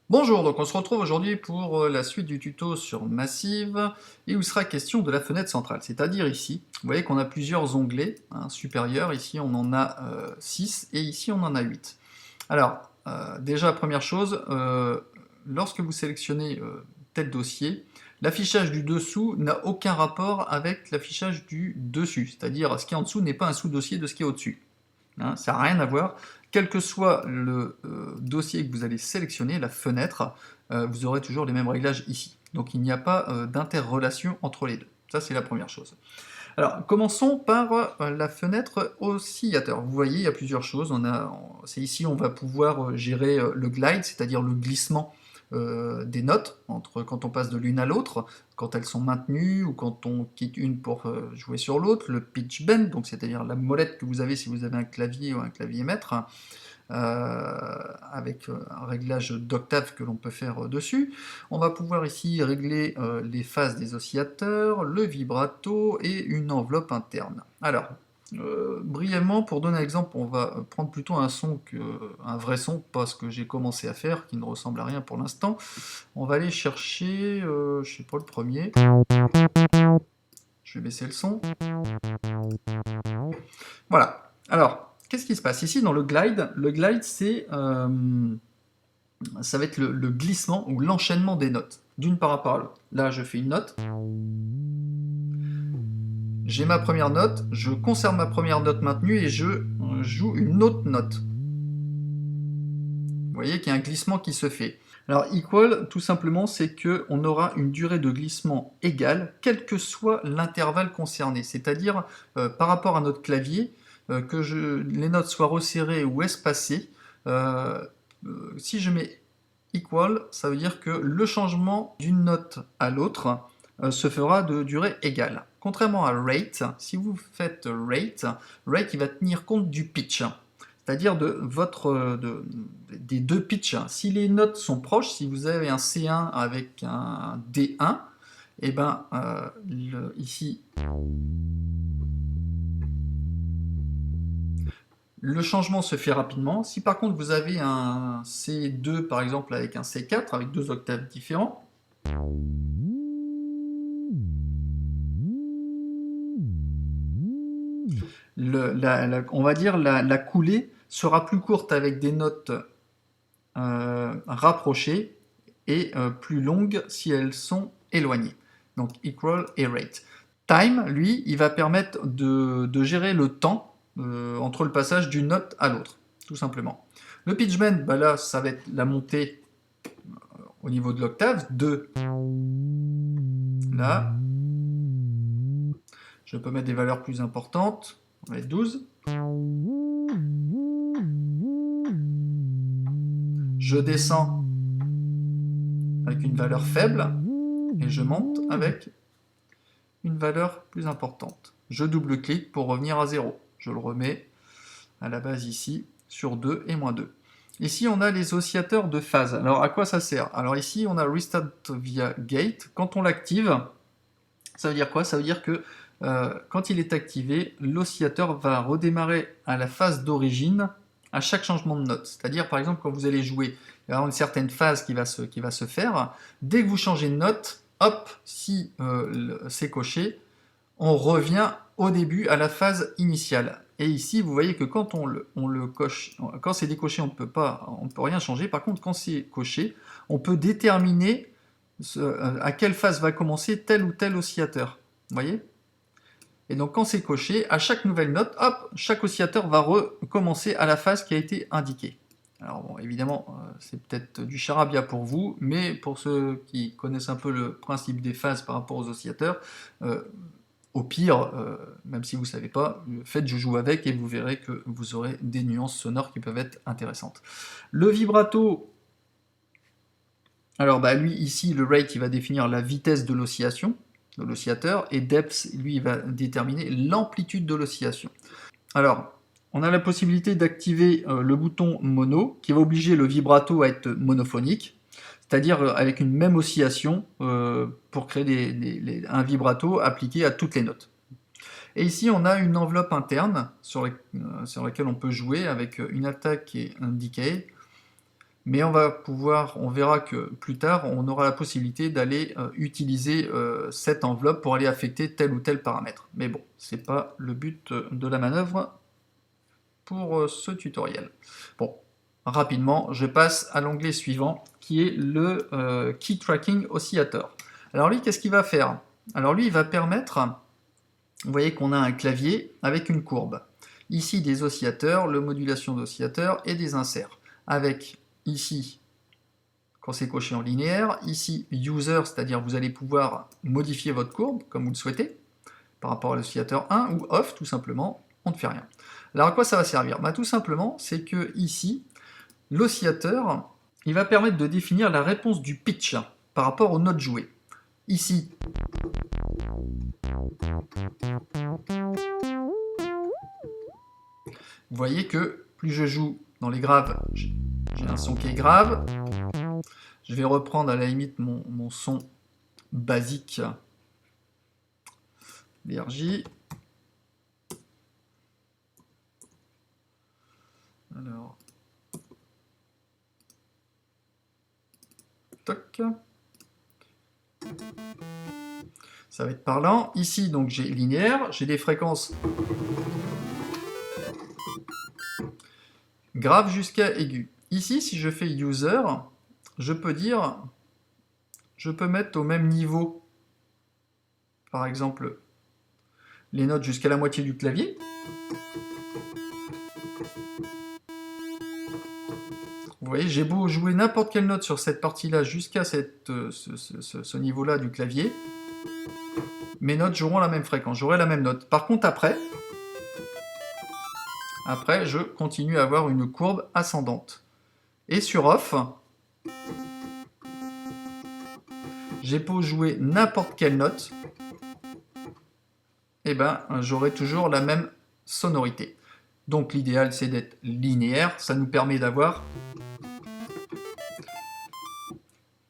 Bonjour, donc on se retrouve aujourd'hui pour la suite du tuto sur Massive, et où il sera question de la fenêtre centrale, c'est-à-dire ici, vous voyez qu'on a plusieurs onglets supérieurs, ici on en a 6, et ici on en a 8. Alors, déjà première chose, lorsque vous sélectionnez tel dossier, l'affichage du dessous n'a aucun rapport avec l'affichage du dessus, c'est-à-dire ce qui est en dessous n'est pas un sous-dossier de ce qui est au-dessus. Ça n'a rien à voir. Quel que soit le dossier que vous allez sélectionner, la fenêtre, vous aurez toujours les mêmes réglages ici. Donc il n'y a pas d'interrelation entre les deux. Ça, c'est la première chose. Alors, commençons par la fenêtre oscillateur. Vous voyez, il y a plusieurs choses. C'est ici, on va pouvoir gérer le glide, c'est-à-dire le glissement des notes, quand on passe de l'une à l'autre, quand elles sont maintenues ou quand on quitte une pour jouer sur l'autre, le pitch bend, donc c'est-à-dire la molette que vous avez si vous avez un clavier ou un clavier maître, avec un réglage d'octave que l'on peut faire dessus. On va pouvoir ici régler les phases des oscillateurs, le vibrato et une enveloppe interne. Alors, brièvement, pour donner un exemple, on va prendre plutôt un son un vrai son, pas ce que j'ai commencé à faire, qui ne ressemble à rien pour l'instant. On va aller chercher, je sais pas, le premier. Je vais baisser le son. Voilà. Alors, qu'est-ce qui se passe ici dans le glide? Le glide, ça va être le glissement ou l'enchaînement des notes, d'une par rapport à l'autre. Là, je fais une note. J'ai ma première note, je conserve ma première note maintenue et je joue une autre note. Vous voyez qu'il y a un glissement qui se fait. Alors equal, tout simplement, c'est qu'on aura une durée de glissement égale, quel que soit l'intervalle concerné. C'est-à-dire, par rapport à notre clavier, les notes soient resserrées ou espacées, si je mets equal, ça veut dire que le changement d'une note à l'autre se fera de durée égale. Contrairement à rate, si vous faites rate il va tenir compte du pitch, c'est-à-dire des deux pitchs. Si les notes sont proches, si vous avez un C1 avec un D1, et ben ici le changement se fait rapidement. Si par contre vous avez un C2 par exemple avec un C4, avec deux octaves différents, on va dire la coulée sera plus courte avec des notes rapprochées et plus longues si elles sont éloignées. Donc equal et rate. Time, lui, il va permettre de gérer le temps entre le passage d'une note à l'autre, tout simplement. Le pitch bend, bah là, ça va être la montée au niveau de l'octave, de là. Je peux mettre des valeurs plus importantes, on va mettre 12. Je descends avec une valeur faible, et je monte avec une valeur plus importante. Je double-clique pour revenir à 0. Je le remets à la base ici, sur 2 et moins 2. Ici, on a les oscillateurs de phase. Alors, à quoi ça sert? Alors ici, on a Restart via Gate. Quand on l'active, ça veut dire quoi? Ça veut dire que quand il est activé, l'oscillateur va redémarrer à la phase d'origine à chaque changement de note. C'est-à-dire, par exemple, quand vous allez jouer, il y aura une certaine phase qui va se faire. Dès que vous changez de note, hop, si c'est coché, on revient au début à la phase initiale. Et ici, vous voyez que quand on le coche, quand c'est décoché, on ne peut rien changer. Par contre, quand c'est coché, on peut déterminer à quelle phase va commencer tel ou tel oscillateur. Vous voyez? Et donc quand c'est coché, à chaque nouvelle note, hop, chaque oscillateur va recommencer à la phase qui a été indiquée. Alors bon, évidemment, c'est peut-être du charabia pour vous, mais pour ceux qui connaissent un peu le principe des phases par rapport aux oscillateurs, au pire, même si vous ne savez pas, faites je joue avec et vous verrez que vous aurez des nuances sonores qui peuvent être intéressantes. Le vibrato, alors lui ici, le rate, il va définir la vitesse de l'oscillation, de l'oscillateur, et depth, lui, il va déterminer l'amplitude de l'oscillation. Alors, on a la possibilité d'activer le bouton mono, qui va obliger le vibrato à être monophonique, c'est-à-dire avec une même oscillation pour créer un vibrato appliqué à toutes les notes. Et ici, on a une enveloppe interne sur laquelle on peut jouer avec une attaque et un decay. Mais on verra que plus tard, on aura la possibilité d'aller utiliser cette enveloppe pour aller affecter tel ou tel paramètre. Mais bon, c'est pas le but de la manœuvre pour ce tutoriel. Bon, rapidement, je passe à l'onglet suivant, qui est le Key Tracking Oscillator. Alors lui, qu'est-ce qu'il va faire? Alors lui, il va permettre, vous voyez qu'on a un clavier avec une courbe. Ici, des oscillateurs, le modulation d'oscillateurs et des inserts. Avec ici, quand c'est coché en linéaire, ici, user, c'est-à-dire vous allez pouvoir modifier votre courbe comme vous le souhaitez, par rapport à l'oscillateur 1, ou off, tout simplement, on ne fait rien. Alors à quoi ça va servir? Tout simplement, c'est que ici, l'oscillateur, il va permettre de définir la réponse du pitch par rapport aux notes jouées. Ici, vous voyez que plus je joue dans les graves, j'ai un son qui est grave. Je vais reprendre à la limite mon son basique DRJ. Alors, toc. Ça va être parlant. Ici, donc j'ai linéaire, j'ai des fréquences graves jusqu'à aigu. Ici, si je fais user, je peux dire, je peux mettre au même niveau, par exemple, les notes jusqu'à la moitié du clavier. Vous voyez, j'ai beau jouer n'importe quelle note sur cette partie-là jusqu'à ce niveau-là du clavier, mes notes joueront la même fréquence, j'aurai la même note. Par contre, après, je continue à avoir une courbe ascendante. Et sur off, j'ai beau jouer n'importe quelle note, et ben, j'aurai toujours la même sonorité. Donc l'idéal, c'est d'être linéaire, ça nous permet d'avoir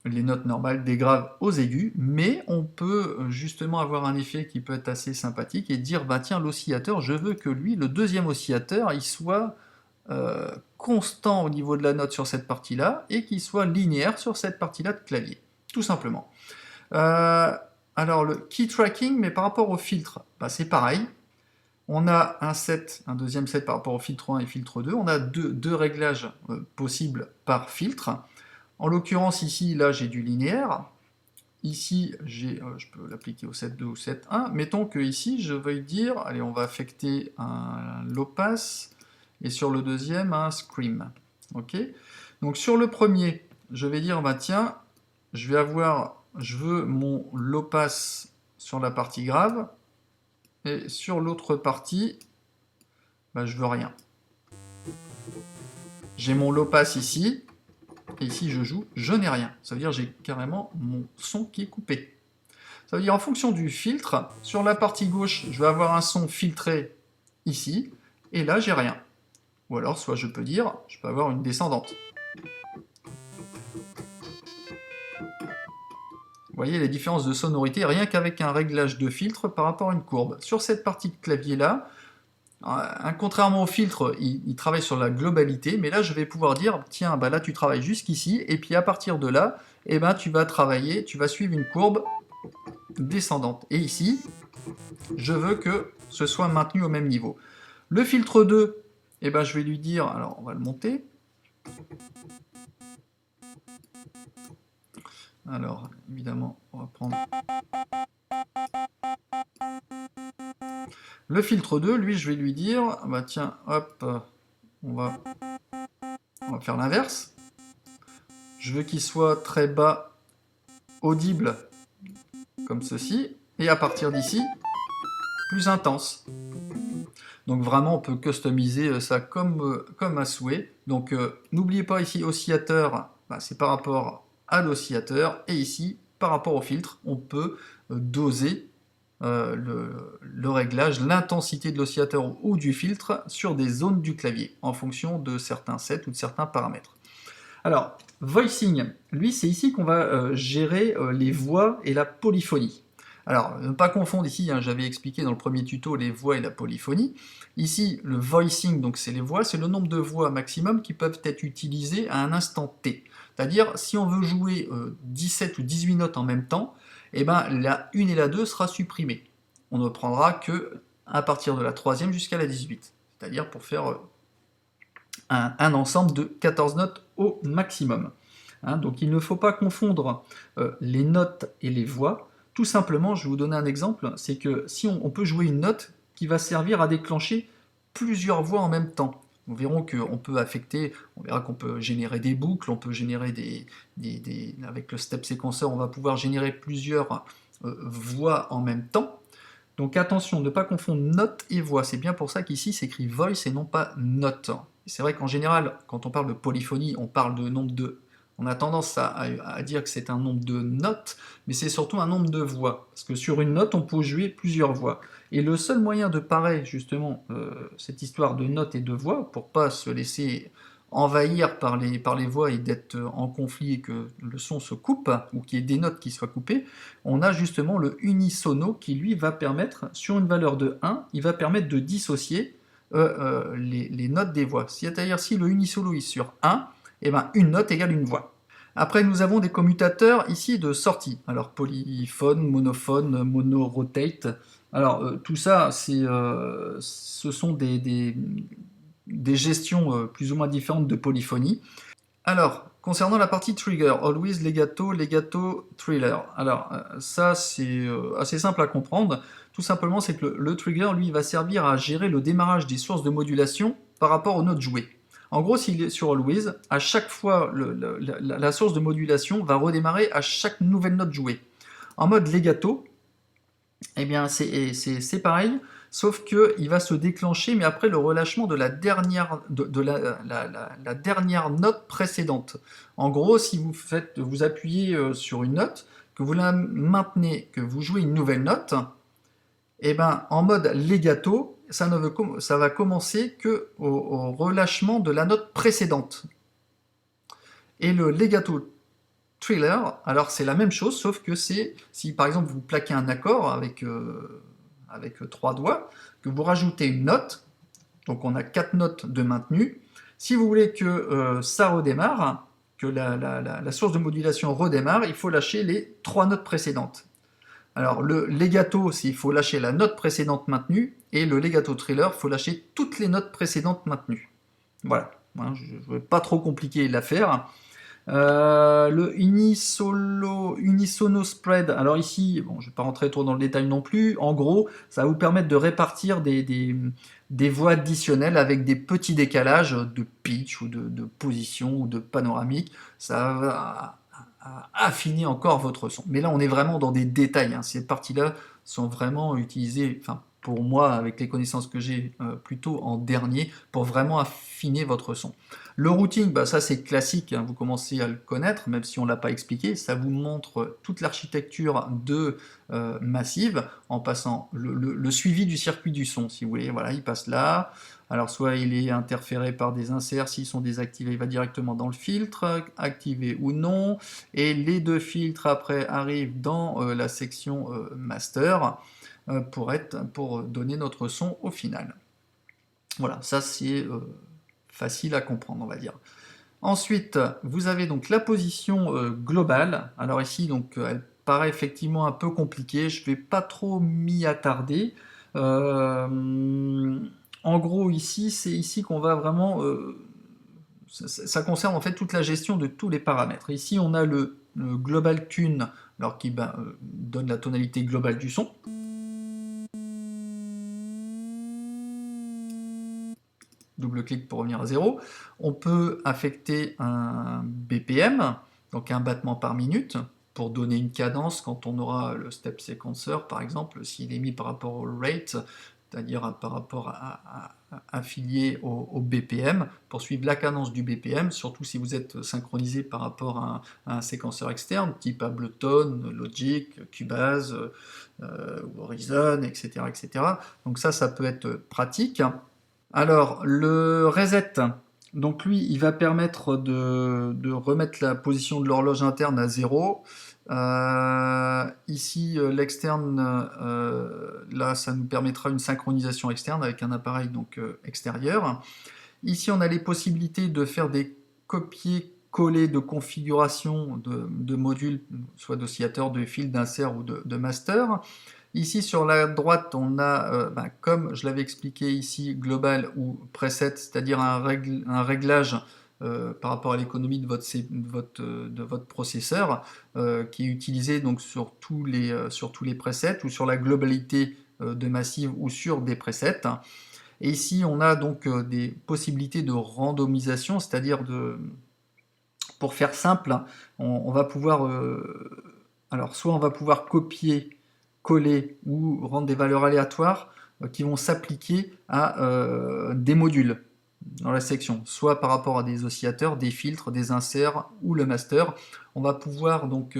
les notes normales des graves aux aigus, mais on peut justement avoir un effet qui peut être assez sympathique et dire, bah tiens, l'oscillateur, je veux que lui, le deuxième oscillateur, il soit constant au niveau de la note sur cette partie-là, et qu'il soit linéaire sur cette partie-là de clavier, tout simplement. Alors le key tracking, mais par rapport au filtre, bah, c'est pareil. On a un deuxième set par rapport au filtre 1 et filtre 2, on a deux réglages possibles par filtre. En l'occurrence, ici, là, j'ai du linéaire. Ici, je peux l'appliquer au set 2 ou set 1. Mettons que ici, je veuille dire, allez, on va affecter un low pass, et sur le deuxième, un scream. Ok. Donc sur le premier, je vais dire, bah tiens, je veux mon low pass sur la partie grave, et sur l'autre partie, bah, je veux rien. J'ai mon low pass ici, et ici je joue, je n'ai rien. Ça veut dire que j'ai carrément mon son qui est coupé. Ça veut dire en fonction du filtre, sur la partie gauche, je vais avoir un son filtré ici, et là j'ai rien. Ou alors, soit je peux dire, je peux avoir une descendante. Vous voyez les différences de sonorité, rien qu'avec un réglage de filtre par rapport à une courbe. Sur cette partie de clavier-là, contrairement au filtre, il travaille sur la globalité, mais là je vais pouvoir dire, tiens, bah là tu travailles jusqu'ici, et puis à partir de là, eh ben, tu vas suivre une courbe descendante. Et ici, je veux que ce soit maintenu au même niveau. Le filtre 2, eh ben, je vais lui dire, alors on va le monter. Alors, évidemment, on va prendre... Le filtre 2, lui, je vais lui dire, bah tiens, hop, on va faire l'inverse. Je veux qu'il soit très bas, audible, comme ceci, et à partir d'ici, plus intense. Donc vraiment, on peut customiser ça comme à souhait. Donc n'oubliez pas ici, oscillateur, bah, c'est par rapport à l'oscillateur, et ici, par rapport au filtre, on peut doser le réglage, l'intensité de l'oscillateur ou du filtre sur des zones du clavier, en fonction de certains sets ou de certains paramètres. Alors, voicing, lui, c'est ici qu'on va gérer les voix et la polyphonie. Alors, ne pas confondre ici, hein, j'avais expliqué dans le premier tuto les voix et la polyphonie. Ici, le voicing, donc c'est les voix, c'est le nombre de voix maximum qui peuvent être utilisées à un instant T. C'est-à-dire, si on veut jouer 17 ou 18 notes en même temps, eh ben, la 1 et la 2 sera supprimée. On ne prendra que à partir de la 3e jusqu'à la 18. C'est-à-dire pour faire un ensemble de 14 notes au maximum. Hein, donc il ne faut pas confondre les notes et les voix. Tout simplement, je vais vous donner un exemple, c'est que si on peut jouer une note qui va servir à déclencher plusieurs voix en même temps. Nous verrons qu'on peut affecter, on verra qu'on peut générer des boucles, on peut générer avec le step séquenceur, on va pouvoir générer plusieurs voix en même temps. Donc attention, ne pas confondre note et voix. C'est bien pour ça qu'ici c'est écrit voice et non pas note. C'est vrai qu'en général, quand on parle de polyphonie, on parle de nombre de... On a tendance à dire que c'est un nombre de notes, mais c'est surtout un nombre de voix. Parce que sur une note, on peut jouer plusieurs voix. Et le seul moyen de parer justement cette histoire de notes et de voix, pour pas se laisser envahir par les voix et d'être en conflit et que le son se coupe, ou qu'il y ait des notes qui soient coupées, on a justement le unisono qui lui va permettre, sur une valeur de 1, il va permettre de dissocier les notes des voix. C'est-à-dire si le unisono est sur 1, et ben une note égale une voix. Après nous avons des commutateurs ici de sortie. Alors polyphone, monophone, monorotate. Alors tout ça, ce sont des gestions plus ou moins différentes de polyphonie. Alors, concernant la partie trigger, always, legato, legato, thriller. Alors, ça, c'est assez simple à comprendre. Tout simplement, c'est que le trigger, lui, va servir à gérer le démarrage des sources de modulation par rapport aux notes jouées. En gros, s'il est sur always, à chaque fois, la source de modulation va redémarrer à chaque nouvelle note jouée. En mode legato, eh bien, c'est pareil, sauf qu'il va se déclencher, mais après le relâchement de la dernière, la dernière note précédente. En gros, si vous appuyez sur une note, que vous la maintenez, que vous jouez une nouvelle note, eh ben, en mode legato, ça va commencer que au relâchement de la note précédente. Et le legato thriller, alors c'est la même chose, sauf que c'est, si par exemple vous plaquez un accord avec 3 doigts, que vous rajoutez une note, donc on a 4 notes de maintenu, si vous voulez que ça redémarre, que la source de modulation redémarre, il faut lâcher les 3 notes précédentes. Alors le legato, c'est il faut lâcher la note précédente maintenue, et le legato thriller, il faut lâcher toutes les notes précédentes maintenues. Voilà, je ne vais pas trop compliquer l'affaire. Le unisono spread, alors ici, bon, je ne vais pas rentrer trop dans le détail non plus, en gros, ça va vous permettre de répartir des voix additionnelles avec des petits décalages de pitch ou de position ou de panoramique, ça va affiner encore votre son. Mais là, on est vraiment dans des détails, hein. Ces parties-là sont vraiment utilisées, enfin, pour moi, avec les connaissances que j'ai, plutôt en dernier, pour vraiment affiner votre son. Le routing, bah ça c'est classique, hein, vous commencez à le connaître, même si on ne l'a pas expliqué, ça vous montre toute l'architecture de Massive, en passant le suivi du circuit du son, si vous voulez, voilà, il passe là, alors soit il est interféré par des inserts, s'ils sont désactivés, il va directement dans le filtre, activé ou non, et les 2 filtres après arrivent dans la section master, pour donner notre son au final. Voilà, ça c'est facile à comprendre, on va dire. Ensuite, vous avez donc la position globale. Alors ici, donc, elle paraît effectivement un peu compliquée, je ne vais pas trop m'y attarder. En gros, ici, c'est ici qu'on va vraiment... ça concerne en fait toute la gestion de tous les paramètres. Ici, on a le global tune, alors qui donne la tonalité globale du son. Double-clic pour revenir à 0. On peut affecter un BPM, donc un battement par minute, pour donner une cadence quand on aura le step sequencer, par exemple, s'il est mis par rapport au rate, c'est-à-dire par rapport affilié au BPM, pour suivre la cadence du BPM, surtout si vous êtes synchronisé par rapport à un séquenceur externe, type Ableton, Logic, Cubase, Horizon, etc., etc. Donc ça peut être pratique. Alors, le reset, donc lui, il va permettre de remettre la position de l'horloge interne à 0. Ici, l'externe, là, ça nous permettra une synchronisation externe avec un appareil donc extérieur. Ici, on a les possibilités de faire des copier-coller de configuration de modules, soit d'oscillateurs, de fils, d'insert ou de master. Ici, sur la droite, on a, comme je l'avais expliqué ici, global ou preset, c'est-à-dire un réglage par rapport à l'économie de votre processeur, qui est utilisé donc sur tous les presets, ou sur la globalité de Massive, ou sur des presets. Et ici, on a donc des possibilités de randomisation, c'est-à-dire pour faire simple, on va pouvoir, alors soit on va pouvoir copier, coller ou rendre des valeurs aléatoires qui vont s'appliquer à des modules dans la section, soit par rapport à des oscillateurs, des filtres, des inserts ou le master. On va pouvoir donc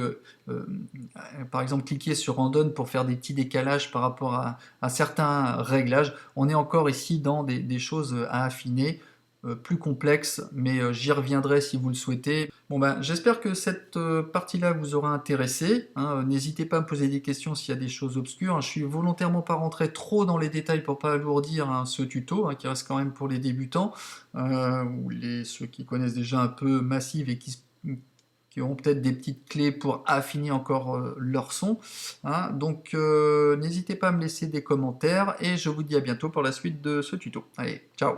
par exemple cliquer sur random pour faire des petits décalages par rapport à certains réglages. On est encore ici dans des choses à affiner, plus complexes, mais j'y reviendrai si vous le souhaitez. Bon j'espère que cette partie-là vous aura intéressé, hein. N'hésitez pas à me poser des questions s'il y a des choses obscures, hein. Je suis volontairement pas rentré trop dans les détails pour pas alourdir, hein, ce tuto, hein, qui reste quand même pour les débutants, ou ceux qui connaissent déjà un peu Massive et qui auront peut-être des petites clés pour affiner encore leur son, hein. Donc n'hésitez pas à me laisser des commentaires, et je vous dis à bientôt pour la suite de ce tuto. Allez, ciao!